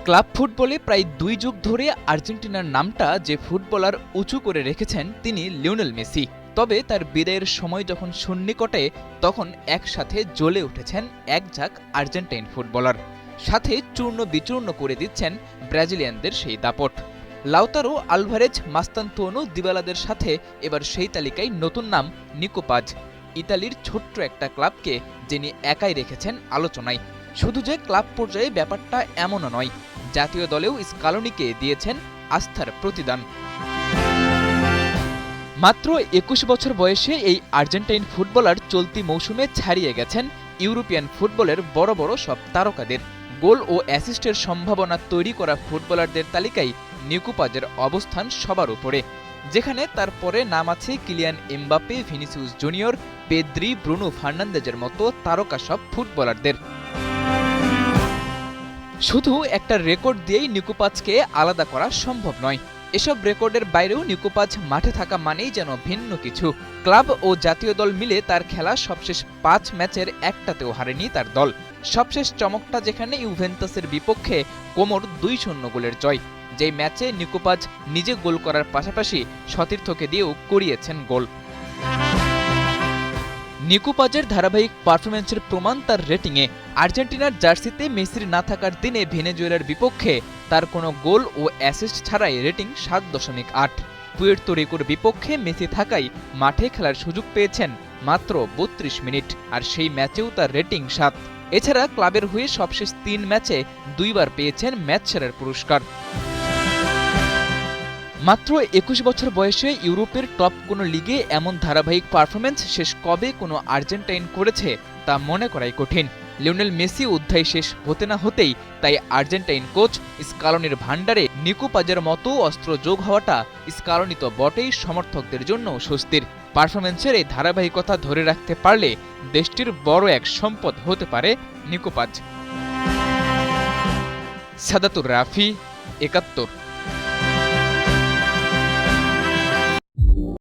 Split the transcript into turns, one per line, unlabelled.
Club ফুটবলে প্রায় ২ যুগ ধরে আর্জেন্টিনার নামটা যে ফুটবলার উঁচু করে রেখেছেন তিনি লিওনেল মেসি। তবে তার বিদায়ের সময় যখন সন্নিকটে তখন একসাথে জ্বলে উঠেছেন এক ঝাঁক আর্জেন্টাইন ফুটবলার, সাথে চূর্ণ বিচূর্ণ করে দিচ্ছেন ব্রাজিলিয়ানদের সেই দাপট। লাউতারো আলভারেজ, মাস্তানতুয়ানো, দিবালাদের সাথে এবার সেই তালিকায় নতুন নাম নিকো পাজ। ইতালির ছোট্ট একটা ক্লাবকে যিনি একাই রেখেছেন আলোচনায়। শুধু যে ক্লাব পর্যায়ে ব্যাপারটা এমনও নয়, জাতীয় দলেও স্কালোনিকে দিয়েছেন আস্থার প্রতিদান। মাত্র ২১ বছর বয়সে এই আর্জেন্টাইন ফুটবলার চলতি মৌসুমে ছাড়িয়ে গেছেন ইউরোপিয়ান ফুটবলের বড় বড় সব তারকাদের। গোল ও অ্যাসিস্টের সম্ভাবনা তৈরি করা ফুটবলারদের তালিকায় নিকো পাজের অবস্থান সবার উপরে, যেখানে তারপরে নাম আছে Kylian Mbappe, Vinicius Junior, Pedri, Bruno ফার্নান্দেজের মতো তারকা সব ফুটবলারদের। শুধু একটা রেকর্ড দিয়েই নিকো পাজকে আলাদা করা সম্ভব নয়। এসব রেকর্ডের বাইরেও নিকো পাজ মাঠে থাকা মানেই যেন ভিন্ন কিছু। ক্লাব ও জাতীয় দল মিলে তার খেলা সবশেষ ৫ ম্যাচের একটাতেও হারেনি তার দল। সবশেষ চমকটা যেখানে ইউভেন্টাসের বিপক্ষে কোমর ২-০ গোলের জয়, যেই ম্যাচে নিকো পাজ নিজে গোল করার পাশাপাশি সতীর্থকে দিয়েও করিয়েছেন গোল। নিকো পাজের ধারাবাহিক পারফরম্যান্সের প্রমাণ তার রেটিংয়ে। আর্জেন্টিনার জার্সিতে মেসির না থাকার দিনে ভেনেজুয়েলার বিপক্ষে তার কোনো গোল ও অ্যাসিস্ট ছাড়াই রেটিং ৭.৮। পুয়ের্তো রিকোর বিপক্ষে মেসি থাকায় মাঠে খেলার সুযোগ পেয়েছেন মাত্র ৩২ মিনিট, আর সেই ম্যাচেও তার রেটিং ৭। এছাড়া ক্লাবের হয়ে সবশেষ ৩ ম্যাচে ২ বার পেয়েছেন ম্যাচ সেরার পুরস্কার। মাত্র ২১ বছর বয়সে ইউরোপের টপ কোনো লিগে এমন ধারাবাহিক পারফরম্যান্স শেষ কবে কোনো আর্জেন্টাইন করেছে তা মনে করাই কঠিন। লিওনেল মেসি অধ্যায় শেষ হতে না হতেই তাই আর্জেন্টাইন কোচ স্কালোনির ভান্ডারে নিকো পাজের মতো অস্ত্র যোগ হওয়াটা স্কালোনি তো বটেই, সমর্থকদের জন্য স্বস্তির। পারফরম্যান্সের এই ধারাবাহিকতা ধরে রাখতে পারলে দেশটির বড় এক সম্পদ হতে পারে নিকো পাজ। সাদাতুর রাফি, ৭১।